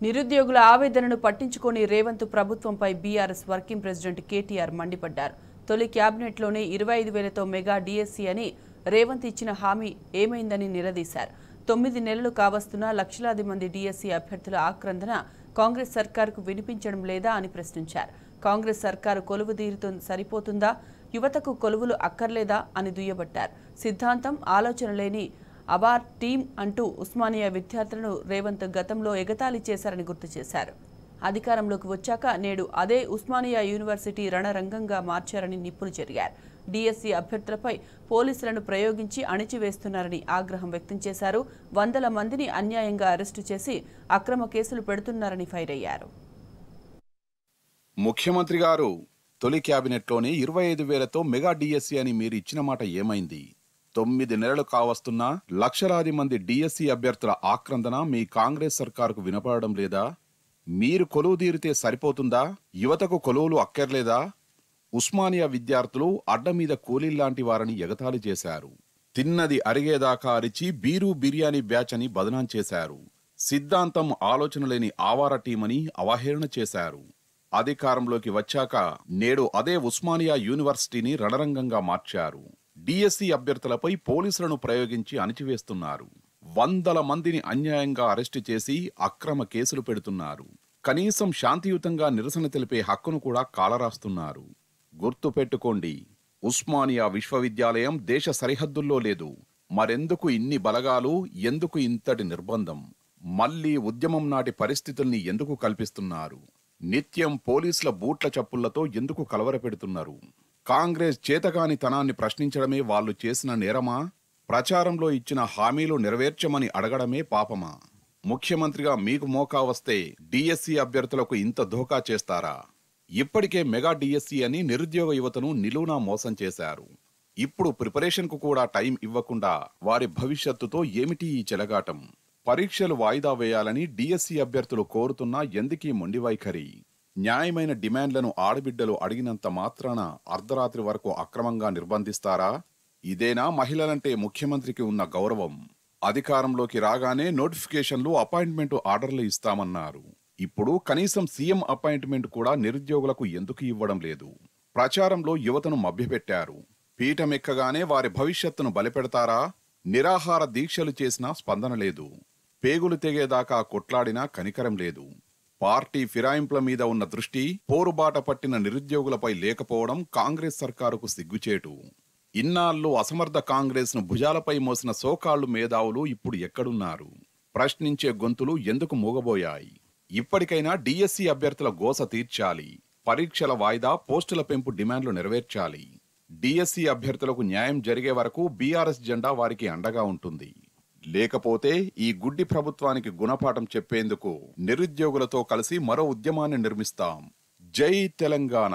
నిరుద్యోగుల ఆవేదనను పట్టించుకొని రేవంత్ ప్రభుత్వంపై బీఆర్ఎస్ వర్కింగ్ ప్రెసిడెంట్ కేటీఆర్ మండిపడ్డారు. తొలి క్యాబినెట్లోనే 25,000తో మెగా డీఎస్సీ అని రేవంత్ ఇచ్చిన హామీ ఏమైందని నిలదీశారు. 9 నెలలు కావస్తున్నా లక్షలాది మంది డీఎస్సీ అభ్యర్థుల ఆక్రందన కాంగ్రెస్ సర్కారుకు వినిపించడం లేదా అని ప్రశ్నించారు. కాంగ్రెస్ సర్కారు కొలువు సరిపోతుందా, యువతకు కొలువులు అక్కర్లేదా అని దుయ్యబట్టారు. సిద్ధాంతం, ఆలోచన లేని అబార్ టీం అంటూ ఉస్మానియా విద్యార్థులను రేవంత్ గతంలో ఎగతాళి చేశారని గుర్తు చేశారు. అధికారంలోకి వచ్చాక నేడు అదే ఉస్మానియా యూనివర్సిటీ రణరంగంగా మార్చారని నిప్పులు చెరిగారు. డీఎస్సీ అభ్యర్థులపై పోలీసులను ప్రయోగించి అణిచివేస్తున్నారని ఆగ్రహం వ్యక్తం చేశారు. వందల మందిని అన్యాయంగా అరెస్టు చేసి అక్రమ కేసులు పెడుతున్నారని ఫైర్ అయ్యారు. ముఖ్యమంత్రి గారు, తొలి క్యాబినెట్లోనే 25,000తో మెగా డీఎస్సీ అని మీరు ఇచ్చిన మాట ఏమైంది? 9 నెలలు కావస్తున్నా లక్షలాది మంది డీఎస్సీ అభ్యర్థుల ఆక్రందన మీ కాంగ్రెస్ సర్కారుకు వినపడడం లేదా? మీరు కొలువు తీరితే సరిపోతుందా, యువతకు కొలువులు అక్కర్లేదా? ఉస్మానియా విద్యార్థులు అడ్డ మీద కూలీల్లాంటి వారని ఎగతాళి చేశారు. తిన్నది అరిగేదాకా అరిచి బీరు బిర్యానీ బ్యాచ్ అని బదనాం చేశారు. సిద్ధాంతం, ఆలోచన లేని ఆవార టీమని అవహేళన చేశారు. అధికారంలోకి వచ్చాక నేడు అదే ఉస్మానియా యూనివర్సిటీని రణరంగంగా మార్చారు. డీఎస్సీ అభ్యర్థులపై పోలీసులను ప్రయోగించి అణిచివేస్తున్నారు. వందల మందిని అన్యాయంగా అరెస్టు చేసి అక్రమ కేసులు పెడుతున్నారు. కనీసం శాంతియుతంగా నిరసన తెలిపే హక్కును కూడా కాలరాస్తున్నారు. గుర్తుపెట్టుకోండి, ఉస్మానియా విశ్వవిద్యాలయం దేశ సరిహద్దుల్లో లేదు. మరెందుకు ఇన్ని బలగాలు, ఎందుకు ఇంతటి నిర్బంధం? మళ్లీ ఉద్యమం నాటి పరిస్థితుల్ని ఎందుకు కల్పిస్తున్నారు? నిత్యం పోలీసుల బూట్ల చప్పుళ్లతో ఎందుకు కలవరపెడుతున్నారు? కాంగ్రెస్ చేతగాని తనాన్ని ప్రశ్నించడమే వాళ్లు చేసిన నేరమా? ప్రచారంలో ఇచ్చిన హామీలు నెరవేర్చమని అడగడమే పాపమా? ముఖ్యమంత్రిగా మీకు మోకా వస్తే డీఎస్సీ అభ్యర్థులకు ఇంత ధోకా చేస్తారా? ఇప్పటికే మెగా డీఎస్సీ అని నిరుద్యోగ యువతను నిలువునా మోసం చేశారు. ఇప్పుడు ప్రిపరేషన్కు కూడా టైం ఇవ్వకుండా వారి భవిష్యత్తుతో ఏమిటి ఈ చెలగాటం? పరీక్షలు వాయిదా వేయాలని డీఎస్సీ అభ్యర్థులు కోరుతున్నా ఎందుకీ మొండి వైఖరి? న్యాయమైన డిమాండ్లను ఆడబిడ్డలు అడిగినంత మాత్రాన అర్ధరాత్రి వరకు అక్రమంగా నిర్బంధిస్తారా? ఇదేనా మహిళలంటే ముఖ్యమంత్రికి ఉన్న గౌరవం? అధికారంలోకి రాగానే నోటిఫికేషన్లు, అపాయింట్మెంట్ ఆర్డర్లు ఇస్తామన్నారు. ఇప్పుడు కనీసం సీఎం అపాయింట్మెంట్ కూడా నిరుద్యోగులకు ఎందుకు ఇవ్వడం లేదు? ప్రచారంలో యువతను మభ్యపెట్టారు. పీఠమెక్కగానే వారి భవిష్యత్తును బలిపెడతారా? నిరాహార దీక్షలు చేసినా స్పందన లేదు. పేగులు తెగేదాకా కొట్లాడినా కనికరం లేదు. పార్టీ ఫిరాయింపుల మీద ఉన్న దృష్టి పోరుబాట పట్టిన నిరుద్యోగులపై లేకపోవడం కాంగ్రెస్ సర్కారుకు సిగ్గుచేటు. ఇన్నాళ్ళు అసమర్థ కాంగ్రెస్ ను భుజాలపై మోసిన సోకాళ్లు మేధావులు ఇప్పుడు ఎక్కడున్నారు? ప్రశ్నించే గొంతులు ఎందుకు మూగబోయాయి? ఇప్పటికైనా డీఎస్సీ అభ్యర్థుల గోస తీర్చాలి. పరీక్షల వాయిదా, పోస్టుల పెంపు డిమాండ్లు నెరవేర్చాలి. డీఎస్సీ అభ్యర్థులకు న్యాయం జరిగే వరకు బీఆర్ఎస్ జెండా వారికి అండగా ఉంటుంది. లేకపోతే ఈ గుడ్డి ప్రభుత్వానికి గుణపాఠం చెప్పేందుకు నిరుద్యోగులతో కలిసి మరో ఉద్యమాన్ని నిర్మిస్తాం. జై తెలంగాణ.